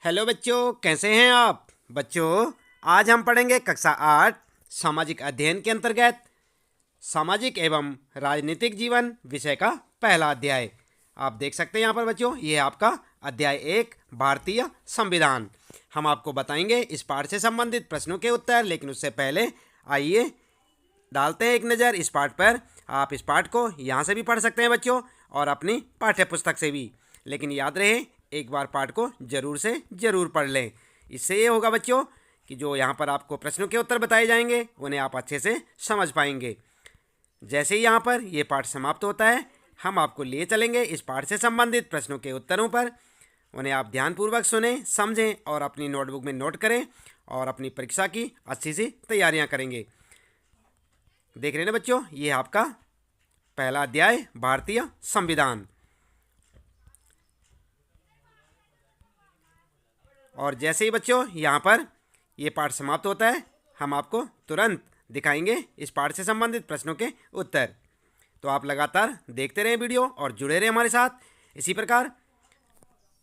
Hello बच्चों, कैसे हैं आप बच्चों। आज हम पढ़ेंगे कक्षा 8 सामाजिक अध्ययन के अंतर्गत सामाजिक एवं राजनीतिक जीवन विषय का पहला अध्याय। आप देख सकते हैं यहाँ पर बच्चों, ये है आपका अध्याय 1 भारतीय संविधान। हम आपको बताएंगे इस पाठ से संबंधित प्रश्नों के उत्तर, लेकिन उससे पहले आइए डालते हैं एक नज़र इस पाठ पर। आप इस पाठ को यहाँ से भी पढ़ सकते हैं बच्चों और अपनी पाठ्य पुस्तक से भी, लेकिन याद रहे एक बार पाठ को जरूर से ज़रूर पढ़ लें। इससे ये होगा बच्चों कि जो यहाँ पर आपको प्रश्नों के उत्तर बताए जाएंगे उन्हें आप अच्छे से समझ पाएंगे। जैसे ही यहाँ पर ये पाठ समाप्त होता है, हम आपको लिए चलेंगे इस पाठ से संबंधित प्रश्नों के उत्तरों पर। उन्हें आप ध्यानपूर्वक सुनें, समझें और अपनी नोटबुक में नोट करें और अपनी परीक्षा की अच्छी सी तैयारियाँ करेंगे। देख रहे हैं ना बच्चों, ये है आपका पहला अध्याय भारतीय संविधान। और जैसे ही बच्चों यहाँ पर ये पाठ समाप्त होता है, हम आपको तुरंत दिखाएंगे इस पाठ से संबंधित प्रश्नों के उत्तर। तो आप लगातार देखते रहें वीडियो और जुड़े रहें हमारे साथ। इसी प्रकार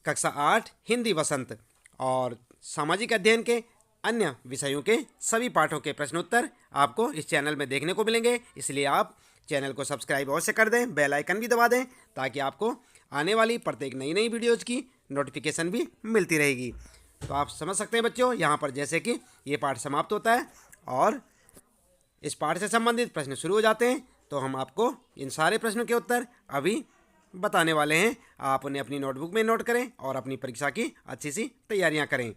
कक्षा 8 हिंदी वसंत और सामाजिक अध्ययन के अन्य विषयों के सभी पाठों के प्रश्नोत्तर आपको इस चैनल में देखने को मिलेंगे। इसलिए आप चैनल को सब्सक्राइब अवश्य कर दें, बेल आइकन भी दबा दें, ताकि आपको आने वाली प्रत्येक नई वीडियोज़ की नोटिफिकेशन भी मिलती रहेगी। तो आप समझ सकते हैं बच्चों, यहाँ पर जैसे कि ये पाठ समाप्त होता है और इस पाठ से संबंधित प्रश्न शुरू हो जाते हैं, तो हम आपको इन सारे प्रश्नों के उत्तर अभी बताने वाले हैं। आप उन्हें अपनी नोटबुक में नोट करें और अपनी परीक्षा की अच्छी सी तैयारियां करें।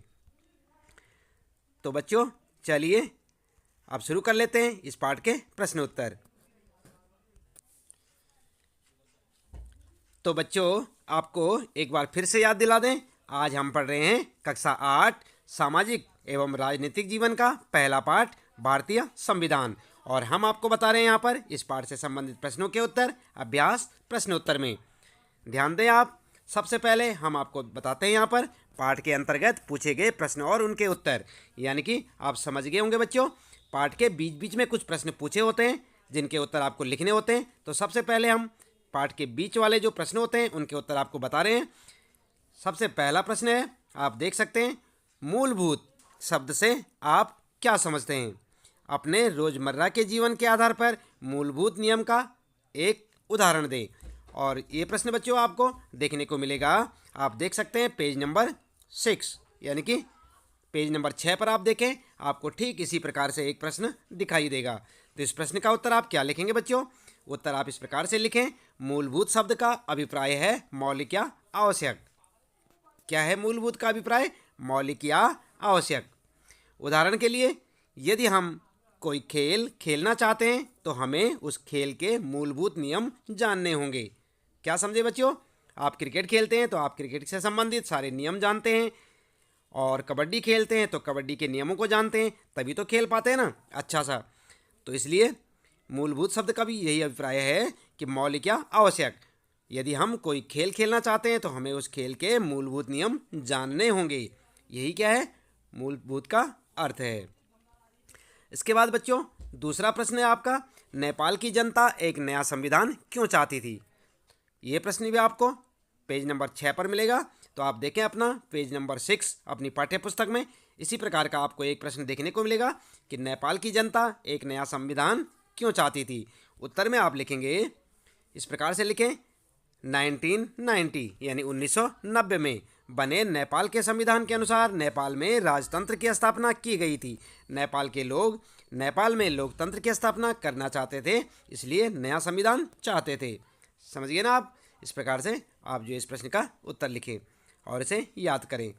तो बच्चों चलिए अब शुरू कर लेते हैं इस पाठ के प्रश्न उत्तर। तो बच्चों आपको एक बार फिर से याद दिला दें, आज हम पढ़ रहे हैं कक्षा 8 सामाजिक एवं राजनीतिक जीवन का पहला पाठ भारतीय संविधान। और हम आपको बता रहे हैं यहाँ पर इस पाठ से संबंधित प्रश्नों के उत्तर अभ्यास प्रश्न उत्तर में। ध्यान दें आप, सबसे पहले हम आपको बताते हैं यहाँ पर पाठ के अंतर्गत पूछे गए प्रश्न और उनके उत्तर। यानी कि आप समझ गए होंगे बच्चों, पाठ के बीच बीच में कुछ प्रश्न पूछे होते हैं जिनके उत्तर आपको लिखने होते हैं। तो सबसे पहले हम पाठ के बीच वाले जो प्रश्न होते हैं उनके उत्तर आपको बता रहे हैं। सबसे पहला प्रश्न है, आप देख सकते हैं, मूलभूत शब्द से आप क्या समझते हैं। अपने रोजमर्रा के जीवन के आधार पर मूलभूत नियम का एक उदाहरण दें। और ये प्रश्न बच्चों आपको देखने को मिलेगा, आप देख सकते हैं पेज नंबर 6, यानी कि पेज नंबर 6 पर आप देखें, आपको ठीक इसी प्रकार से एक प्रश्न दिखाई देगा। तो इस प्रश्न का उत्तर आप क्या लिखेंगे बच्चों। उत्तर आप इस प्रकार से लिखें, मूलभूत शब्द का अभिप्राय है मौलिक या आवश्यक। क्या है मूलभूत का अभिप्राय, मौलिक या आवश्यक। उदाहरण के लिए, यदि हम कोई खेल खेलना चाहते हैं तो हमें उस खेल के मूलभूत नियम जानने होंगे। क्या समझे बच्चों, आप क्रिकेट खेलते हैं तो आप क्रिकेट से संबंधित सारे नियम जानते हैं, और कबड्डी खेलते हैं तो कबड्डी के नियमों को जानते हैं, तभी तो खेल पाते हैं ना अच्छा सा। तो इसलिए मूलभूत शब्द का भी यही अभिप्राय है कि मौलिक या आवश्यक। यदि हम कोई खेल खेलना चाहते हैं तो हमें उस खेल के मूलभूत नियम जानने होंगे। यही क्या है, मूलभूत का अर्थ है। इसके बाद बच्चों दूसरा प्रश्न है आपका, नेपाल की जनता एक नया संविधान क्यों चाहती थी। ये प्रश्न भी आपको पेज नंबर 6 पर मिलेगा। तो आप देखें अपना पेज नंबर 6 अपनी पाठ्य पुस्तक में, इसी प्रकार का आपको एक प्रश्न देखने को मिलेगा कि नेपाल की जनता एक नया संविधान क्यों चाहती थी। उत्तर में आप लिखेंगे, इस प्रकार से लिखें, 1990 यानी 1990 में बने नेपाल के संविधान के अनुसार नेपाल में राजतंत्र की स्थापना की गई थी। नेपाल के लोग नेपाल में लोकतंत्र की स्थापना करना चाहते थे, इसलिए नया संविधान चाहते थे। समझिए ना आप। इस प्रकार से आप जो इस प्रश्न का उत्तर लिखें और इसे याद करें।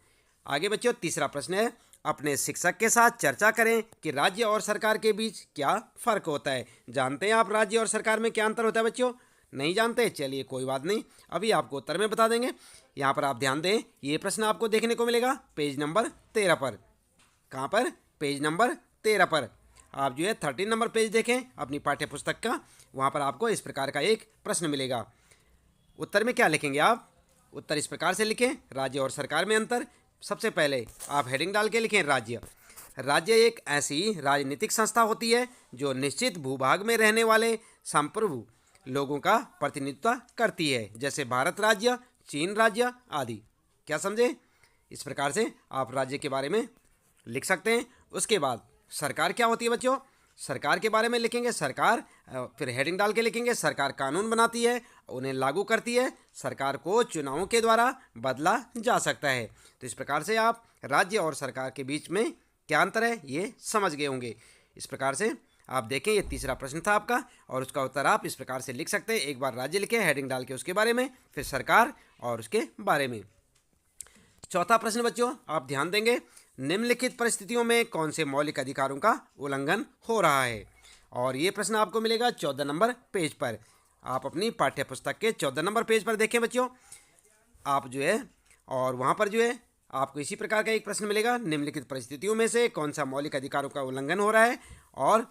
आगे बच्चों तीसरा प्रश्न है, अपने शिक्षक के साथ चर्चा करें कि राज्य और सरकार के बीच क्या फ़र्क होता है। जानते हैं आप राज्य और सरकार में क्या अंतर होता है बच्चों, नहीं जानते, चलिए कोई बात नहीं, अभी आपको उत्तर में बता देंगे। यहाँ पर आप ध्यान दें, ये प्रश्न आपको देखने को मिलेगा पेज नंबर 13 पर। कहाँ पर, पेज नंबर 13 पर। आप जो है 13 नंबर पेज देखें अपनी पाठ्य पुस्तक का, वहाँ पर आपको इस प्रकार का एक प्रश्न मिलेगा। उत्तर में क्या लिखेंगे आप, उत्तर इस प्रकार से लिखें, राज्य और सरकार में अंतर। सबसे पहले आप हेडिंग डाल के लिखें राज्य। राज्य एक ऐसी राजनीतिक संस्था होती है जो निश्चित भूभाग में रहने वाले संप्रभु लोगों का प्रतिनिधित्व करती है, जैसे भारत राज्य, चीन राज्य आदि। क्या समझे। इस प्रकार से आप राज्य के बारे में लिख सकते हैं। उसके बाद सरकार क्या होती है बच्चों, सरकार के बारे में लिखेंगे। सरकार फिर हेडिंग डाल के लिखेंगे सरकार कानून बनाती है, उन्हें लागू करती है, सरकार को चुनावों के द्वारा बदला जा सकता है। तो इस प्रकार से आप राज्य और सरकार के बीच में क्या अंतर है ये समझ गए होंगे। इस प्रकार से आप देखें, ये तीसरा प्रश्न था आपका और उसका उत्तर आप इस प्रकार से लिख सकते हैं। एक बार राज्य लिखें हेडिंग डाल के उसके बारे में, फिर सरकार और उसके बारे में। चौथा प्रश्न बच्चों आप ध्यान देंगे, निम्नलिखित परिस्थितियों में कौन से मौलिक अधिकारों का उल्लंघन हो रहा है। और ये प्रश्न आपको मिलेगा 14 नंबर पेज पर। आप अपनी पाठ्य पुस्तक के 14 नंबर पेज पर देखें बच्चों, आप जो है और वहाँ पर जो है आपको इसी प्रकार का एक प्रश्न मिलेगा, निम्नलिखित परिस्थितियों में से कौन सा मौलिक अधिकारों का उल्लंघन हो रहा है। और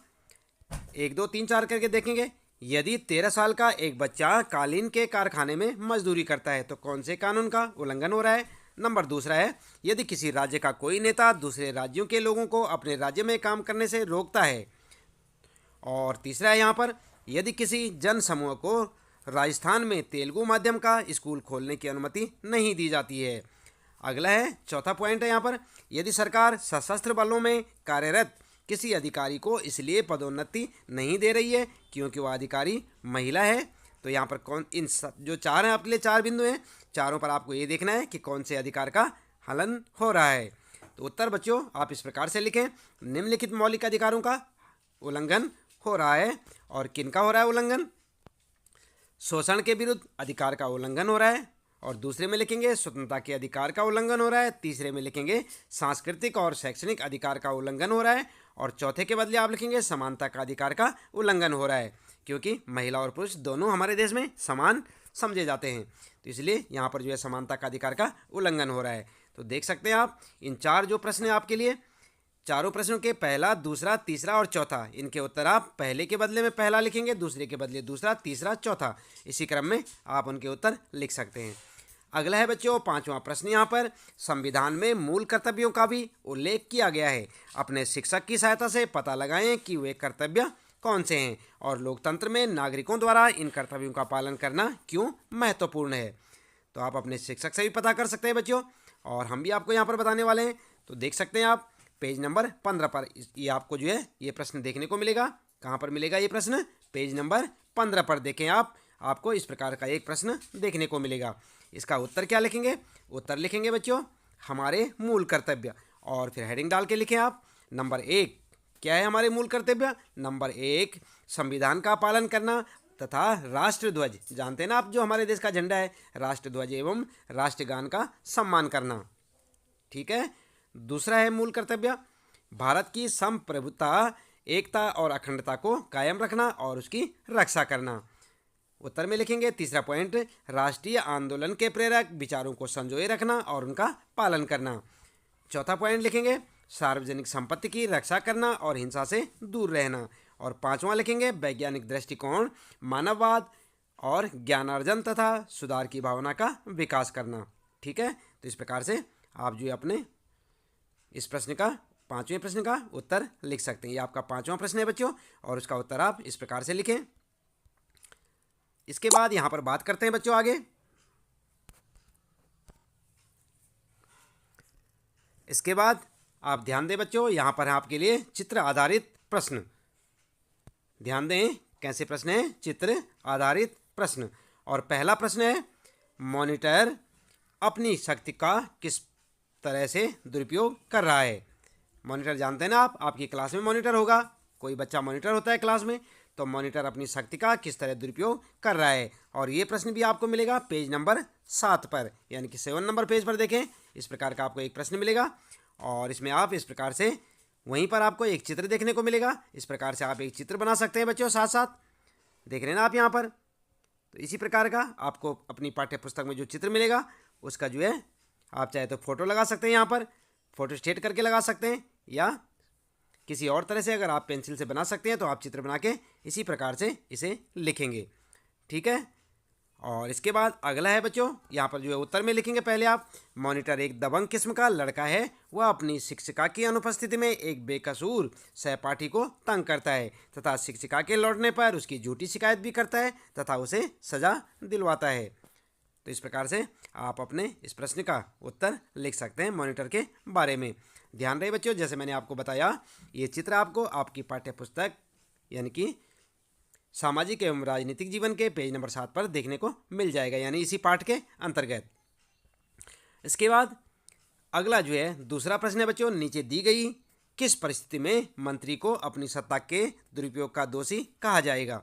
1 2 3 4 करके देखेंगे। यदि 13 साल का एक बच्चा कालीन के कारखाने में मजदूरी करता है तो कौन से कानून का उल्लंघन हो रहा है। नंबर दूसरा है, यदि किसी राज्य का कोई नेता दूसरे राज्यों के लोगों को अपने राज्य में काम करने से रोकता है। और तीसरा है यहाँ पर, यदि किसी जन समूह को राजस्थान में तेलुगु माध्यम का स्कूल खोलने की अनुमति नहीं दी जाती है। अगला है चौथा पॉइंट है यहाँ पर, यदि सरकार सशस्त्र बलों में कार्यरत किसी अधिकारी को इसलिए पदोन्नति नहीं दे रही है क्योंकि वह अधिकारी महिला है। तो यहाँ पर कौन, इन जो चार हैं आपके लिए 4 बिंदु हैं, चारों पर आपको ये देखना है कि कौन से अधिकार का हनन हो रहा है। तो उत्तर बच्चों आप इस प्रकार से लिखें, निम्नलिखित मौलिक अधिकारों का उल्लंघन हो रहा है। और किन का हो रहा है उल्लंघन, शोषण के विरुद्ध अधिकार का उल्लंघन हो रहा है। और दूसरे में लिखेंगे स्वतंत्रता के अधिकार का उल्लंघन हो रहा है। तीसरे में लिखेंगे सांस्कृतिक और शैक्षणिक अधिकार का उल्लंघन हो रहा है। और चौथे के बदले आप लिखेंगे समानता का अधिकार का उल्लंघन हो रहा है, क्योंकि महिला और पुरुष दोनों हमारे देश में समान समझे जाते हैं। तो इसलिए यहाँ पर जो है समानता का अधिकार का उल्लंघन हो रहा है। तो देख सकते हैं आप, इन 4 जो प्रश्न हैं आपके लिए, चारों प्रश्नों के पहला, दूसरा, तीसरा और चौथा, इनके उत्तर आप पहले के बदले में पहला लिखेंगे, दूसरे के बदले दूसरा, तीसरा, चौथा, इसी क्रम में आप उनके उत्तर लिख सकते हैं। अगला है बच्चों 5वां प्रश्न, यहाँ पर संविधान में मूल कर्तव्यों का भी उल्लेख किया गया है। अपने शिक्षक की सहायता से पता लगाएं कि वे कर्तव्य कौन से हैं और लोकतंत्र में नागरिकों द्वारा इन कर्तव्यों का पालन करना क्यों महत्वपूर्ण है। तो आप अपने शिक्षक से भी पता कर सकते हैं बच्चों, और हम भी आपको यहाँ पर बताने वाले हैं। तो देख सकते हैं आप पेज नंबर 15 पर ये आपको जो है ये प्रश्न देखने को मिलेगा। कहाँ पर मिलेगा ये प्रश्न, पेज नंबर 15 पर देखें आप, आपको इस प्रकार का एक प्रश्न देखने को मिलेगा। इसका उत्तर क्या लिखेंगे, उत्तर लिखेंगे बच्चों हमारे मूल कर्तव्य, और फिर हेडिंग डाल के लिखें आप। नंबर 1 क्या है हमारे मूल कर्तव्य, नंबर 1 संविधान का पालन करना तथा राष्ट्रध्वज, जानते हैं ना आप जो हमारे देश का झंडा है, राष्ट्रध्वज एवं राष्ट्रगान का सम्मान करना। ठीक है। दूसरा है मूल कर्तव्य भारत की संप्रभुता, एकता और अखंडता को कायम रखना और उसकी रक्षा करना। उत्तर में लिखेंगे तीसरा पॉइंट, राष्ट्रीय आंदोलन के प्रेरक विचारों को संजोए रखना और उनका पालन करना। चौथा पॉइंट लिखेंगे सार्वजनिक संपत्ति की रक्षा करना और हिंसा से दूर रहना। और 5वां लिखेंगे वैज्ञानिक दृष्टिकोण, मानववाद और ज्ञानार्जन तथा सुधार की भावना का विकास करना। ठीक है। तो इस प्रकार से आप जो अपने इस प्रश्न का 5वें प्रश्न का उत्तर लिख सकते हैं। ये आपका 5वां प्रश्न है बच्चों, और उसका उत्तर आप इस प्रकार से लिखें। इसके बाद यहाँ पर बात करते हैं बच्चों आगे। इसके बाद आप ध्यान दें बच्चों, यहाँ पर है आपके लिए चित्र आधारित प्रश्न। ध्यान दें कैसे प्रश्न है, चित्र आधारित प्रश्न। और पहला प्रश्न है, मॉनिटर अपनी शक्ति का किस तरह से दुरुपयोग कर रहा है। मॉनिटर जानते हैं ना आप, आपकी क्लास में मॉनिटर होगा, कोई बच्चा मॉनिटर होता है क्लास में, तो मॉनिटर अपनी शक्ति का किस तरह दुरुपयोग कर रहा है। और ये प्रश्न भी आपको मिलेगा पेज नंबर 7 पर, यानी कि 7 नंबर पेज पर देखें, इस प्रकार का आपको एक प्रश्न मिलेगा। और इसमें आप इस प्रकार से वहीं पर आपको एक चित्र देखने को मिलेगा। इस प्रकार से आप एक चित्र बना सकते हैं बच्चों, साथ साथ देख रहे हैं ना आप यहाँ पर। तो इसी प्रकार का आपको अपनी पाठ्य पुस्तक में जो चित्र मिलेगा उसका जो है आप चाहे तो फोटो लगा सकते हैं, यहाँ पर फोटो स्टेट करके लगा सकते हैं, या किसी और तरह से अगर आप पेंसिल से बना सकते हैं तो आप चित्र बना के इसी प्रकार से इसे लिखेंगे। ठीक है। और इसके बाद अगला है बच्चों, यहाँ पर जो है उत्तर में लिखेंगे पहले आप, मॉनिटर एक दबंग किस्म का लड़का है, वह अपनी शिक्षिका की अनुपस्थिति में एक बेकसूर सहपाठी को तंग करता है तथा शिक्षिका के लौटने पर उसकी झूठी शिकायत भी करता है तथा उसे सजा दिलवाता है। तो इस प्रकार से आप अपने इस प्रश्न का उत्तर लिख सकते हैं मॉनिटर के बारे में। ध्यान रहे बच्चों, जैसे मैंने आपको बताया, ये चित्र आपको आपकी पाठ्य पुस्तक यानी कि सामाजिक एवं राजनीतिक जीवन के पेज नंबर 7 पर देखने को मिल जाएगा, यानी इसी पाठ के अंतर्गत। इसके बाद अगला जो है दूसरा प्रश्न है बच्चों, नीचे दी गई किस परिस्थिति में मंत्री को अपनी सत्ता के दुरुपयोग का दोषी कहा जाएगा।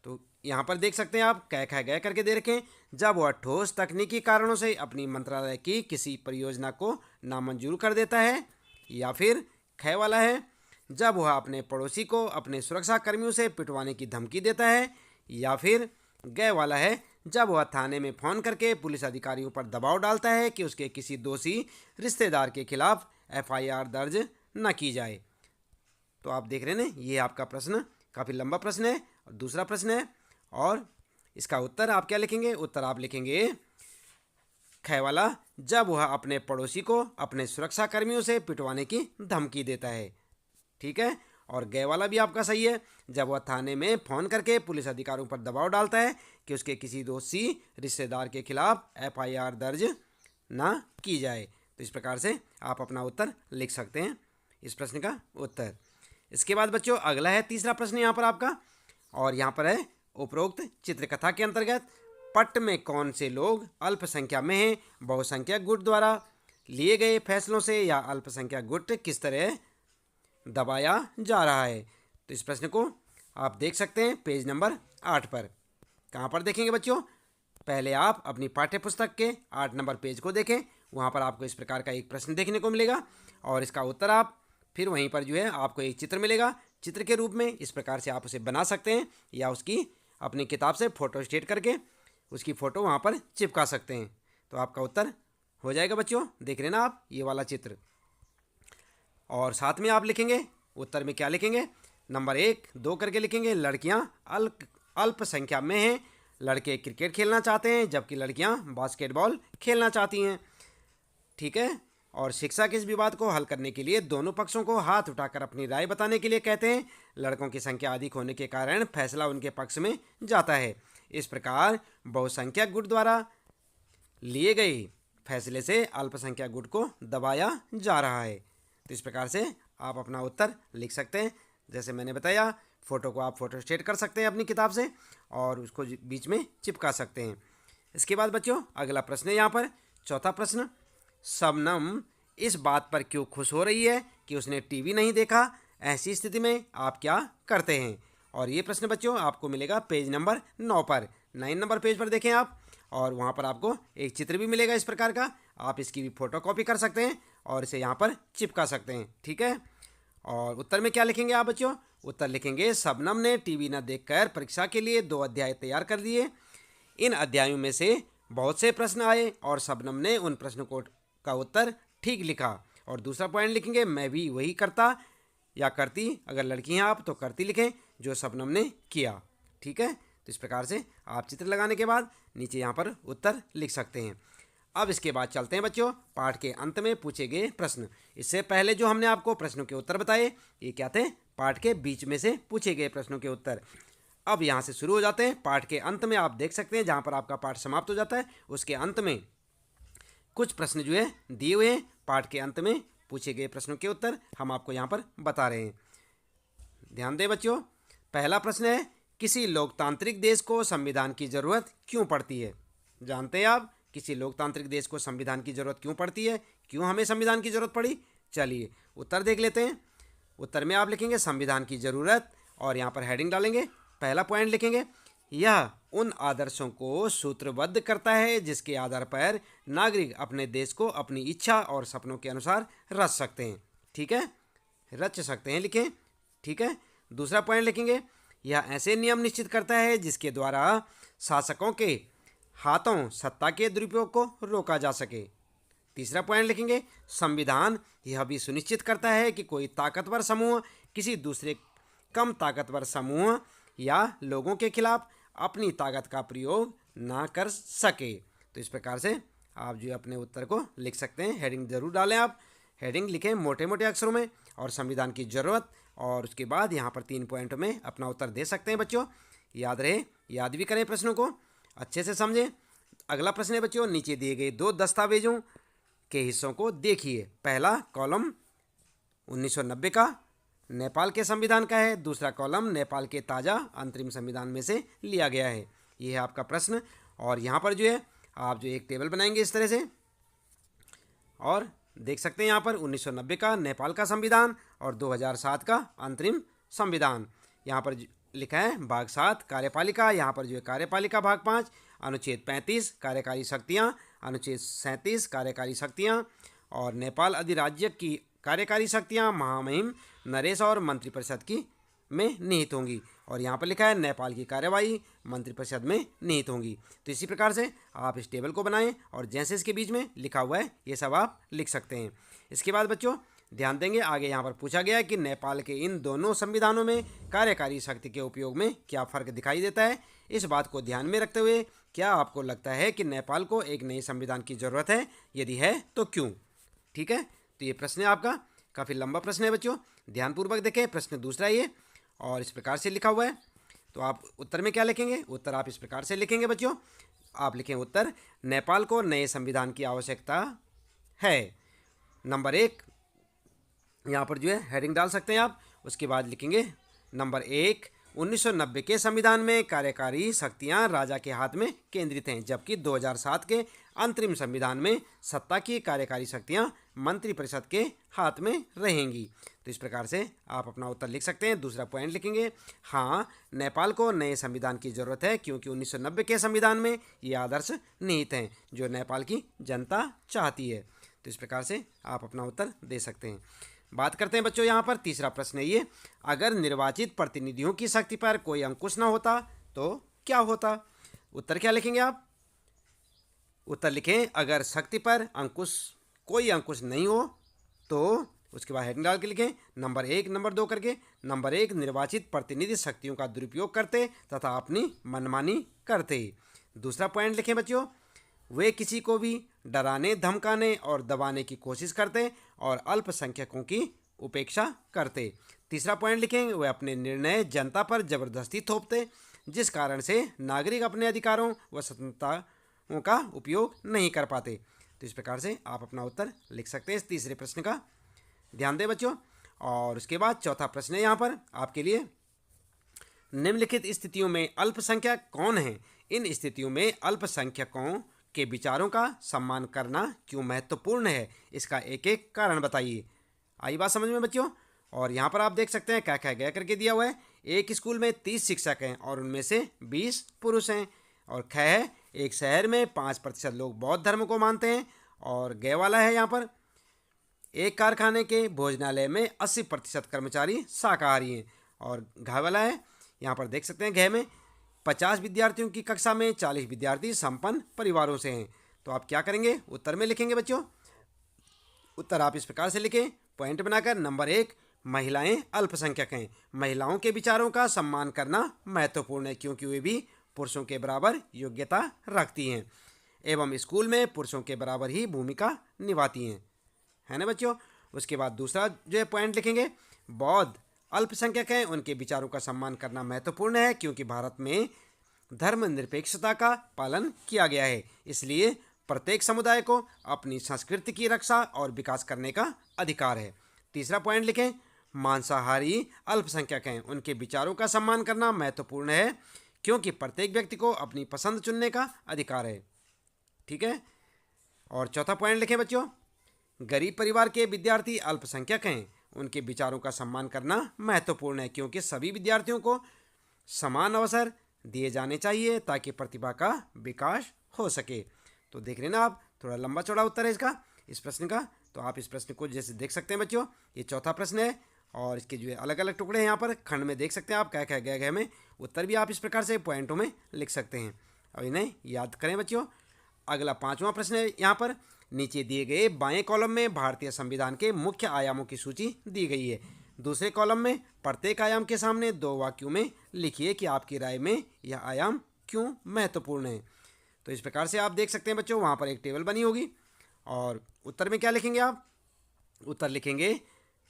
तो यहाँ पर देख सकते हैं आप, कह खा गया करके दे रखें। जब वह ठोस तकनीकी कारणों से अपनी मंत्रालय की किसी परियोजना को नामंजूर कर देता है, या फिर ख वाला है जब वह अपने पड़ोसी को अपने सुरक्षा कर्मियों से पिटवाने की धमकी देता है, या फिर ग वाला है जब वह थाने में फ़ोन करके पुलिस अधिकारियों पर दबाव डालता है कि उसके किसी दोषी रिश्तेदार के खिलाफ FIR दर्ज न की जाए। तो आप देख रहे हैं ये आपका प्रश्न काफ़ी लंबा प्रश्न है और दूसरा प्रश्न है, और इसका उत्तर आप क्या लिखेंगे? उत्तर आप लिखेंगे ख वाला जब वह अपने पड़ोसी को अपने सुरक्षा कर्मियों से पिटवाने की धमकी देता है। ठीक है, और ग वाला भी आपका सही है, जब वह थाने में फ़ोन करके पुलिस अधिकारियों पर दबाव डालता है कि उसके किसी दोषी रिश्तेदार के खिलाफ FIR दर्ज ना की जाए। तो इस प्रकार से आप अपना उत्तर लिख सकते हैं इस प्रश्न का उत्तर। इसके बाद बच्चों अगला है तीसरा प्रश्न यहाँ पर आपका, और यहाँ पर है उपरोक्त चित्रकथा के अंतर्गत पट्ट में कौन से लोग अल्पसंख्या में हैं, बहुसंख्यक गुट द्वारा लिए गए फैसलों से या अल्पसंख्यक गुट किस तरह दबाया जा रहा है। तो इस प्रश्न को आप देख सकते हैं पेज नंबर 8 पर। कहाँ पर देखेंगे बच्चों? पहले आप अपनी पाठ्य पुस्तक के 8 नंबर पेज को देखें, वहाँ पर आपको इस प्रकार का एक प्रश्न देखने को मिलेगा, और इसका उत्तर आप फिर वहीं पर जो है आपको एक चित्र मिलेगा, चित्र के रूप में इस प्रकार से आप उसे बना सकते हैं, या उसकी अपनी किताब से फ़ोटो स्टेट करके उसकी फ़ोटो वहाँ पर चिपका सकते हैं। तो आपका उत्तर हो जाएगा बच्चों, देख रहे ना आप ये वाला चित्र। और साथ में आप लिखेंगे उत्तर में क्या लिखेंगे? नंबर 1, 2 करके लिखेंगे लड़कियां अल्पसंख्या में हैं, लड़के क्रिकेट खेलना चाहते हैं जबकि लड़कियां बास्केटबॉल खेलना चाहती हैं। ठीक है, और शिक्षा के इस विवाद को हल करने के लिए दोनों पक्षों को हाथ उठाकर अपनी राय बताने के लिए कहते हैं। लड़कों की संख्या अधिक होने के कारण फैसला उनके पक्ष में जाता है। इस प्रकार बहुसंख्यक गुट द्वारा लिए गए फैसले से अल्पसंख्यक गुट को दबाया जा रहा है। तो इस प्रकार से आप अपना उत्तर लिख सकते हैं। जैसे मैंने बताया, फ़ोटो को आप फ़ोटो स्टेट कर सकते हैं अपनी किताब से और उसको बीच में चिपका सकते हैं। इसके बाद बच्चों अगला प्रश्न है यहाँ पर चौथा प्रश्न, शबनम इस बात पर क्यों खुश हो रही है कि उसने टीवी नहीं देखा, ऐसी स्थिति में आप क्या करते हैं। और ये प्रश्न बच्चों आपको मिलेगा पेज नंबर 9 पर, 9 नंबर पेज पर देखें आप, और वहाँ पर आपको एक चित्र भी मिलेगा इस प्रकार का, आप इसकी भी फ़ोटो कॉपी कर सकते हैं और इसे यहाँ पर चिपका सकते हैं। ठीक है, और उत्तर में क्या लिखेंगे आप बच्चों? उत्तर लिखेंगे शबनम ने टीवी न देखकर परीक्षा के लिए 2 अध्याय तैयार कर दिए। इन अध्यायों में से बहुत से प्रश्न आए और शबनम ने उन प्रश्नों का उत्तर ठीक लिखा। और दूसरा पॉइंट लिखेंगे मैं भी वही करता या करती, अगर लड़की हैं आप तो करती लिखें, जो शबनम ने किया। ठीक है, तो इस प्रकार से आप चित्र लगाने के बाद नीचे यहाँ पर उत्तर लिख सकते हैं। अब इसके बाद चलते हैं बच्चों पाठ के अंत में पूछे गए प्रश्न। इससे पहले जो हमने आपको प्रश्नों के उत्तर बताए, ये क्या थे? पाठ के बीच में से पूछे गए प्रश्नों के उत्तर। अब यहाँ से शुरू हो जाते हैं पाठ के अंत में। आप देख सकते हैं जहाँ पर आपका पाठ समाप्त हो जाता है उसके अंत में कुछ प्रश्न जो है दिए हुए हैं। पाठ के अंत में पूछे गए प्रश्नों के उत्तर हम आपको यहाँ पर बता रहे हैं। ध्यान दें बच्चों, पहला प्रश्न है किसी लोकतांत्रिक देश को संविधान की ज़रूरत क्यों पड़ती है। जानते हैं आप किसी लोकतांत्रिक देश को संविधान की ज़रूरत क्यों पड़ती है, क्यों हमें संविधान की ज़रूरत पड़ी? चलिए उत्तर देख लेते हैं। उत्तर में आप लिखेंगे संविधान की ज़रूरत और यहाँ पर हेडिंग डालेंगे। पहला पॉइंट लिखेंगे यह उन आदर्शों को सूत्रबद्ध करता है जिसके आधार पर नागरिक अपने देश को अपनी इच्छा और सपनों के अनुसार रच सकते हैं। ठीक है, रच सकते हैं लिखें। ठीक है, दूसरा पॉइंट लिखेंगे यह ऐसे नियम निश्चित करता है जिसके द्वारा शासकों के हाथों सत्ता के दुरुपयोग को रोका जा सके। तीसरा पॉइंट लिखेंगे संविधान यह भी सुनिश्चित करता है कि कोई ताकतवर समूह किसी दूसरे कम ताकतवर समूह या लोगों के खिलाफ अपनी ताकत का प्रयोग ना कर सके। तो इस प्रकार से आप जो अपने उत्तर को लिख सकते हैं। हेडिंग जरूर डालें आप, हेडिंग लिखें मोटे मोटे अक्षरों में और संविधान की ज़रूरत, और उसके बाद यहाँ पर 3 पॉइंटों में अपना उत्तर दे सकते हैं। बच्चों याद रहे, याद भी करें, प्रश्नों को अच्छे से समझें। अगला प्रश्न है बच्चों, नीचे दिए गए दो दस्तावेजों के हिस्सों को देखिए। पहला कॉलम 1990 का नेपाल के संविधान का है, दूसरा कॉलम नेपाल के ताज़ा अंतरिम संविधान में से लिया गया है। ये है आपका प्रश्न। और यहाँ पर जो है आप जो एक टेबल बनाएंगे इस तरह से, और देख सकते हैं यहाँ पर 1990 का नेपाल का संविधान और 2007 का अंतरिम संविधान। यहाँ पर लिखा है भाग 7 कार्यपालिका, यहाँ पर जो है कार्यपालिका भाग 5, अनुच्छेद 35 कार्यकारी शक्तियाँ, अनुच्छेद 37 कार्यकारी शक्तियाँ और नेपाल अधिराज्य की कार्यकारी शक्तियाँ महामहिम नरेश और मंत्रिपरिषद की में निहित होंगी। और यहाँ पर लिखा है नेपाल की कार्यवाही मंत्रिपरिषद में निहित होंगी। तो इसी प्रकार से आप इस टेबल को बनाएं और जैसे इसके बीच में लिखा हुआ है ये सब आप लिख सकते हैं। इसके बाद बच्चों ध्यान देंगे, आगे यहाँ पर पूछा गया है कि नेपाल के इन दोनों संविधानों में कार्यकारी शक्ति के उपयोग में क्या फ़र्क दिखाई देता है। इस बात को ध्यान में रखते हुए क्या आपको लगता है कि नेपाल को एक नए संविधान की ज़रूरत है, यदि है तो क्यों। ठीक है, तो ये प्रश्न है आपका, काफ़ी लंबा प्रश्न है बच्चों, ध्यानपूर्वक देखें। प्रश्न दूसरा ये और इस प्रकार से लिखा हुआ है। तो आप उत्तर में क्या लिखेंगे, उत्तर आप इस प्रकार से लिखेंगे बच्चों। आप लिखें उत्तर, नेपाल को नए संविधान की आवश्यकता है। नंबर 1 यहाँ पर जो है हेडिंग डाल सकते हैं आप। उसके बाद लिखेंगे नंबर 1, 1990 के संविधान में कार्यकारी शक्तियां राजा के हाथ में केंद्रित हैं, जबकि 2007 के अंतरिम संविधान में सत्ता की कार्यकारी शक्तियां मंत्रिपरिषद के हाथ में रहेंगी। तो इस प्रकार से आप अपना उत्तर लिख सकते हैं। दूसरा पॉइंट लिखेंगे, हाँ नेपाल को नए संविधान की ज़रूरत है क्योंकि 1990 के संविधान में ये आदर्श निहित हैं जो नेपाल की जनता चाहती है। तो इस प्रकार से आप अपना उत्तर दे सकते हैं। बात करते हैं बच्चों, यहाँ पर तीसरा प्रश्न है ये, अगर निर्वाचित प्रतिनिधियों की शक्ति पर कोई अंकुश न होता तो क्या होता। उत्तर क्या लिखेंगे आप, उत्तर लिखें अगर शक्ति पर कोई अंकुश नहीं हो तो उसके बाद हेडिंग डाल के लिखें नंबर 1 नंबर 2 करके। नंबर 1, निर्वाचित प्रतिनिधि शक्तियों का दुरुपयोग करते तथा अपनी मनमानी करते। दूसरा पॉइंट लिखें बच्चों, वे किसी को भी डराने धमकाने और दबाने की कोशिश करते और अल्पसंख्यकों की उपेक्षा करते। तीसरा पॉइंट लिखेंगे, वे अपने निर्णय जनता पर जबरदस्ती थोपते जिस कारण से नागरिक अपने अधिकारों व स्वतंत्रताओं का उपयोग नहीं कर पाते। तो इस प्रकार से आप अपना उत्तर लिख सकते हैं इस तीसरे प्रश्न का। ध्यान दें बच्चों। और उसके बाद चौथा प्रश्न है यहाँ पर आपके लिए, निम्नलिखित स्थितियों में अल्पसंख्यक कौन हैं। इन स्थितियों में अल्पसंख्यकों के विचारों का सम्मान करना क्यों महत्वपूर्ण है, इसका एक एक कारण बताइए। आई बात समझ में बच्चों। और यहाँ पर आप देख सकते हैं क्या क्या गया करके दिया हुआ है। एक स्कूल में 30 शिक्षक हैं और उनमें से 20 पुरुष हैं। और ख है, एक शहर में 5% लोग बौद्ध धर्म को मानते हैं। और ग वाला है यहाँ पर, एक कारखाने के भोजनालय में 80% कर्मचारी शाकाहारी हैं। और घ वाला है, यहाँ पर देख सकते हैं घ में 50 विद्यार्थियों की कक्षा में 40 विद्यार्थी संपन्न परिवारों से हैं। तो आप क्या करेंगे, उत्तर में लिखेंगे बच्चों। उत्तर आप इस प्रकार से लिखें पॉइंट बनाकर। नंबर 1, महिलाएं अल्पसंख्यक हैं। महिलाओं के विचारों का सम्मान करना महत्वपूर्ण है क्योंकि वे भी पुरुषों के बराबर योग्यता रखती हैं एवं स्कूल में पुरुषों के बराबर ही भूमिका निभाती हैं, है ना बच्चों। उसके बाद दूसरा जो है पॉइंट लिखेंगे, बौद्ध अल्पसंख्यक हैं, उनके विचारों का सम्मान करना महत्वपूर्ण है क्योंकि भारत में धर्मनिरपेक्षता का पालन किया गया है, इसलिए प्रत्येक समुदाय को अपनी संस्कृति की रक्षा और विकास करने का अधिकार है। तीसरा पॉइंट लिखें, मांसाहारी अल्पसंख्यक हैं, उनके विचारों का सम्मान करना महत्वपूर्ण है क्योंकि प्रत्येक व्यक्ति को अपनी पसंद चुनने का अधिकार है। ठीक है। और चौथा पॉइंट लिखें बच्चों, गरीब परिवार के विद्यार्थी अल्पसंख्यक हैं, उनके विचारों का सम्मान करना महत्वपूर्ण है क्योंकि सभी विद्यार्थियों को समान अवसर दिए जाने चाहिए ताकि प्रतिभा का विकास हो सके। तो देख रहे हैं ना आप, थोड़ा लंबा चौड़ा उत्तर है इसका, इस प्रश्न का। तो आप इस प्रश्न को जैसे देख सकते हैं बच्चों, ये चौथा प्रश्न है और इसके जो है अलग अलग टुकड़े हैं यहाँ पर खंड में देख सकते हैं आप क्या क्या गया गया में। उत्तर भी आप इस प्रकार से पॉइंटों में लिख सकते हैं और इन्हें याद करें बच्चों। अगला पांचवा प्रश्न है यहाँ पर, नीचे दिए गए बाएं कॉलम में भारतीय संविधान के मुख्य आयामों की सूची दी गई है। दूसरे कॉलम में प्रत्येक आयाम के सामने 2 वाक्यों में लिखिए कि आपकी राय में यह आयाम क्यों महत्वपूर्ण है। तो इस प्रकार से आप देख सकते हैं बच्चों, वहाँ पर एक टेबल बनी होगी और उत्तर में क्या लिखेंगे आप, उत्तर लिखेंगे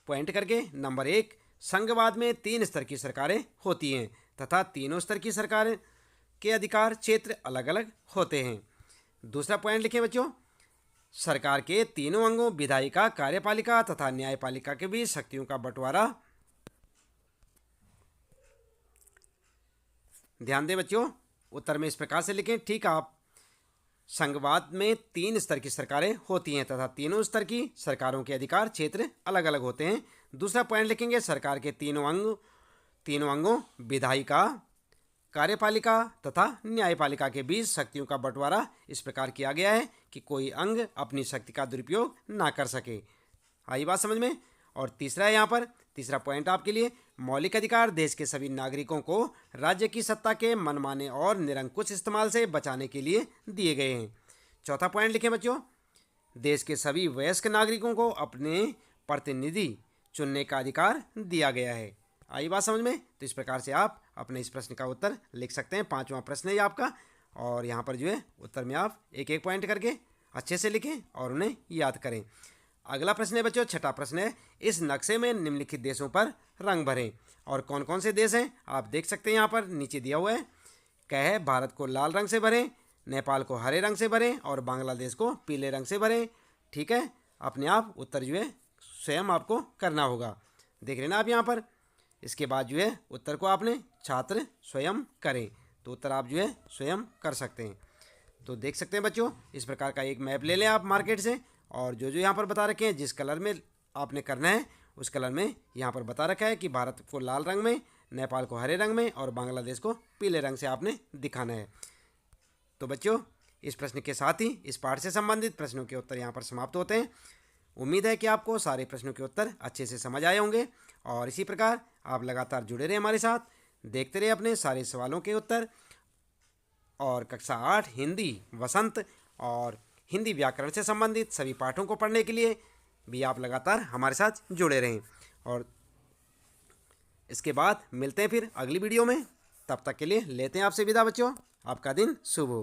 पॉइंट करके। नंबर 1, संघवाद में 3 स्तर की सरकारें होती हैं तथा तीनों स्तर की सरकारें के अधिकार क्षेत्र अलग अलग होते हैं। दूसरा पॉइंट लिखें बच्चों, सरकार के तीनों अंगों विधायिका, कार्यपालिका तथा न्यायपालिका के बीच शक्तियों का बंटवारा। ध्यान दें बच्चों, उत्तर में इस प्रकार से लिखें। ठीक, आप संघवाद में 3 स्तर की सरकारें होती हैं तथा तीनों स्तर की सरकारों के अधिकार क्षेत्र अलग अलग होते हैं। दूसरा पॉइंट लिखेंगे, सरकार के तीनों अंगों विधायिका, कार्यपालिका तथा न्यायपालिका के बीच शक्तियों का बंटवारा इस प्रकार किया गया है कि कोई अंग अपनी शक्ति का दुरुपयोग ना कर सके। आई बात समझ में। और तीसरा है यहाँ पर, तीसरा पॉइंट आपके लिए, मौलिक अधिकार देश के सभी नागरिकों को राज्य की सत्ता के मनमाने और निरंकुश इस्तेमाल से बचाने के लिए दिए गए हैं। चौथा पॉइंट लिखें बच्चों, देश के सभी वयस्क नागरिकों को अपने प्रतिनिधि चुनने का अधिकार दिया गया है। आई बात समझ में। तो इस प्रकार से आप अपने इस प्रश्न का उत्तर लिख सकते हैं। 5वां प्रश्न है आपका, और यहाँ पर जो है उत्तर में आप एक एक पॉइंट करके अच्छे से लिखें और उन्हें याद करें। अगला प्रश्न है बच्चों, छठा प्रश्न है, इस नक्शे में निम्नलिखित देशों पर रंग भरें। और कौन कौन से देश हैं आप देख सकते हैं, यहाँ पर नीचे दिया हुआ है। कह है भारत को लाल रंग से भरें, नेपाल को हरे रंग से भरें और बांग्लादेश को पीले रंग से भरें। ठीक है, अपने आप उत्तर जो है स्वयं आपको करना होगा। देख रहे ना आप यहाँ पर। इसके बाद जो है उत्तर को आपने छात्र स्वयं करें, तो उत्तर आप जो है स्वयं कर सकते हैं। तो देख सकते हैं बच्चों, इस प्रकार का एक मैप ले लें आप मार्केट से, और जो जो यहाँ पर बता रखे हैं जिस कलर में आपने करना है उस कलर में यहाँ पर बता रखा है कि भारत को लाल रंग में, नेपाल को हरे रंग में और बांग्लादेश को पीले रंग से आपने दिखाना है। तो बच्चों, इस प्रश्न के साथ ही इस पाठ से संबंधित प्रश्नों के उत्तर यहाँ पर समाप्त होते हैं। उम्मीद है कि आपको सारे प्रश्नों के उत्तर अच्छे से समझ आए होंगे, और इसी प्रकार आप लगातार जुड़े रहे हमारे साथ, देखते रहे अपने सारे सवालों के उत्तर। और कक्षा 8 हिंदी वसंत और हिंदी व्याकरण से संबंधित सभी पाठों को पढ़ने के लिए भी आप लगातार हमारे साथ जुड़े रहें। और इसके बाद मिलते हैं फिर अगली वीडियो में। तब तक के लिए लेते हैं आपसे विदा बच्चों। आपका दिन शुभ हो।